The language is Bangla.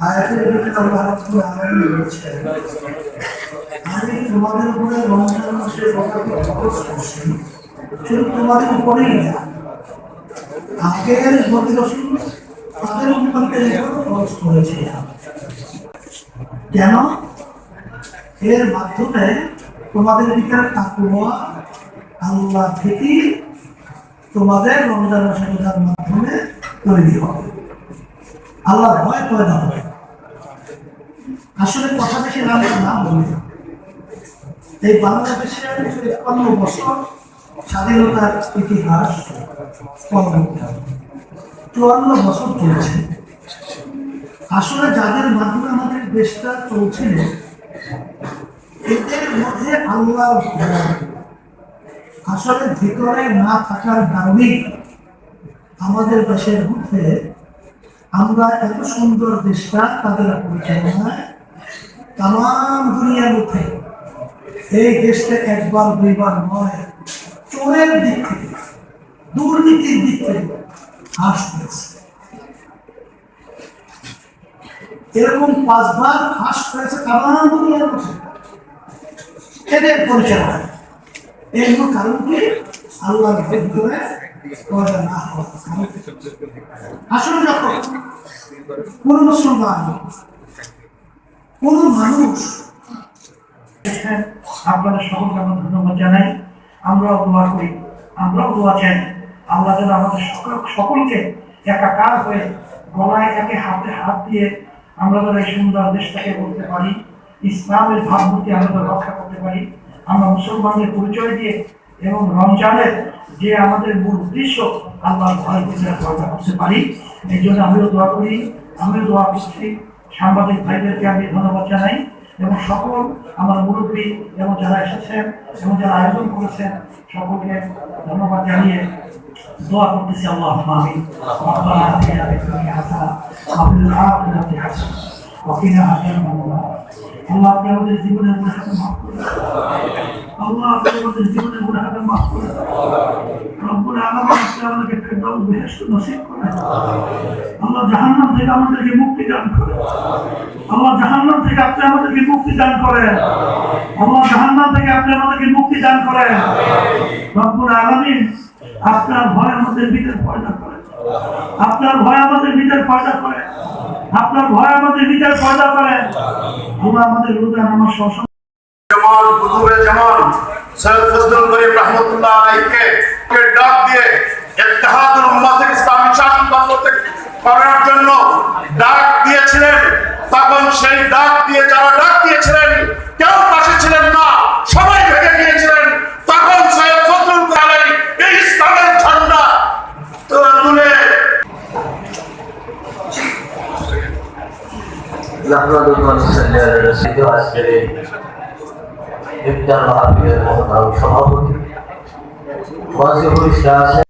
আয়াতের ভিতরে আল্লাহ রাব্বুল আলামিন বলেছেন, আমি তোমাদের উপরে রমজান মাসের রোজাকে ফরজ করছি, শুধু তোমাদের উপরেই না, আগের নবী রাসূল তাদের উম্মতের উপর ফরজ করেছিলাম। কেন? এর মাধ্যমে তোমাদের ভিতরে তাকওয়া, আল্লাহ ভীতি তোমাদের রমজান মাসের রোজার মাধ্যমে তৈরি হবে, আল্লাহর ভয় পয়দা হবে। আসলে কথা বেশি না বলি, এই বাংলাদেশের ৫৩ বছর স্বাধীনতার ইতিহাস ৫৪ বছর চলেছে। আসলে যাদের মাধ্যমে আমাদের দেশটা চলছিল, এদের মধ্যে আল্লাহর ভয় আসলে ভিতরে না থাকার কারণে আমাদের দেশের মধ্যে আমরা এত সুন্দর দেশটা তাদের পরিচালনায় তাম দুনিয়ার মধ্যে এই দেশটা একবার দুইবার নয়, চোরের দিক থেকে, দুর্নীতির দিক থেকে হ্রাস পেয়েছে। এরকম 5 বার হ্রাস পেয়েছে তাম দুনিয়ার মধ্যে এদের পরিচালনায়। এর কারণ কি? আল্লাহর ভিতরে পয়দা না হওয়া। আসলে যখন কোন মুসলমান, কোন মানুষ, আপনাদের সকলকে আমরা ধন্যবাদ জানাই, আমরাও দোয়া করি, আমরাও দোয়া চাই আল্লাহ যেন আমাদের সকলকে একাকার হয়ে গলায় একে হাতে হাত দিয়ে আমরা যেন এই সুন্দর দেশটাকে বলতে পারি, ইসলামের ভাবমূর্তি আমরা রক্ষা করতে পারি, আমরা মুসলমানদের পরিচয় দিয়ে এবং রমজানের যে আমাদের মূল উদ্দেশ্য আল্লাহর ভয় রক্ষা করতে পারি। এই জন্য আমিও দোয়া করি, আমিও দোয়া করছি। সাংবাদিক ভাইদেরকে আমি ধন্যবাদ জানাই এবং সকল আমার মুরব্বী এবং যারা এসেছেন এবং যারা আয়োজন করেছেন সকলকে ধন্যবাদ জানিয়ে দোয়া করতেছি। আল্লাহুম্মা আমিন। রব্বানা আতিনা ফিদ দুনিয়া হাসানাহ ওয়া ফিল আখিরাতি হাসানাহ ওয়া কিনা আযাবান্নার। আল্লাহ আপনি আমাদের জীবনের গুনাহকে মাফ করুন। আল্লাহ আপনি আমাদের জীবনের গুনাহকে মাফ করুন। রব্বুল আলামিন আপনি আমাদেরকে ফেরদাউস বেহেশত নসিব করেন। আল্লাহ জাহান্নাম থেকে আমাদেরকে মুক্তি দান করেন। আল্লাহ জাহান্নাম থেকে আপনি আমাদেরকে মুক্তি দান করেন। আল্লাহ জাহান্নাম থেকে আপনি আমাদেরকে মুক্তি দান করেন। রব্বুল আলামিন আপনার ভয় আমাদের ভিতরে পয়দা করেন। আপনার ভয় আমাদের ভিতরে পয়দা করেন। আপনার ভয় আমাদের ভিতরে পয়দা করেন। আল্লাহ আমাদের রোজা নামাজ সহ জামান কুতুবে জামান সৈয়দ ফজলুল করিম রাহমাতুল্লাহ আলাইহিকে ডাক দিয়ে ইত্তেহাদুল উম্মাতের ইসলামী শাসন করার জন্য ডাক দিয়েছিলেন। তখন সেই ডাক দিয়ে যারা ডাক দিয়েছিলেন কেউ পাশে ছিলেন না, সবাই ভেঙে গিয়েছিলেন। তখন সৈয়দ ফজলুল করিম আলাইহি এই ইসলামের ঝান্ডা তুলে ইফতার মাহফিলের মহতারাম সভাপতি ওয়াজিবুল শাহ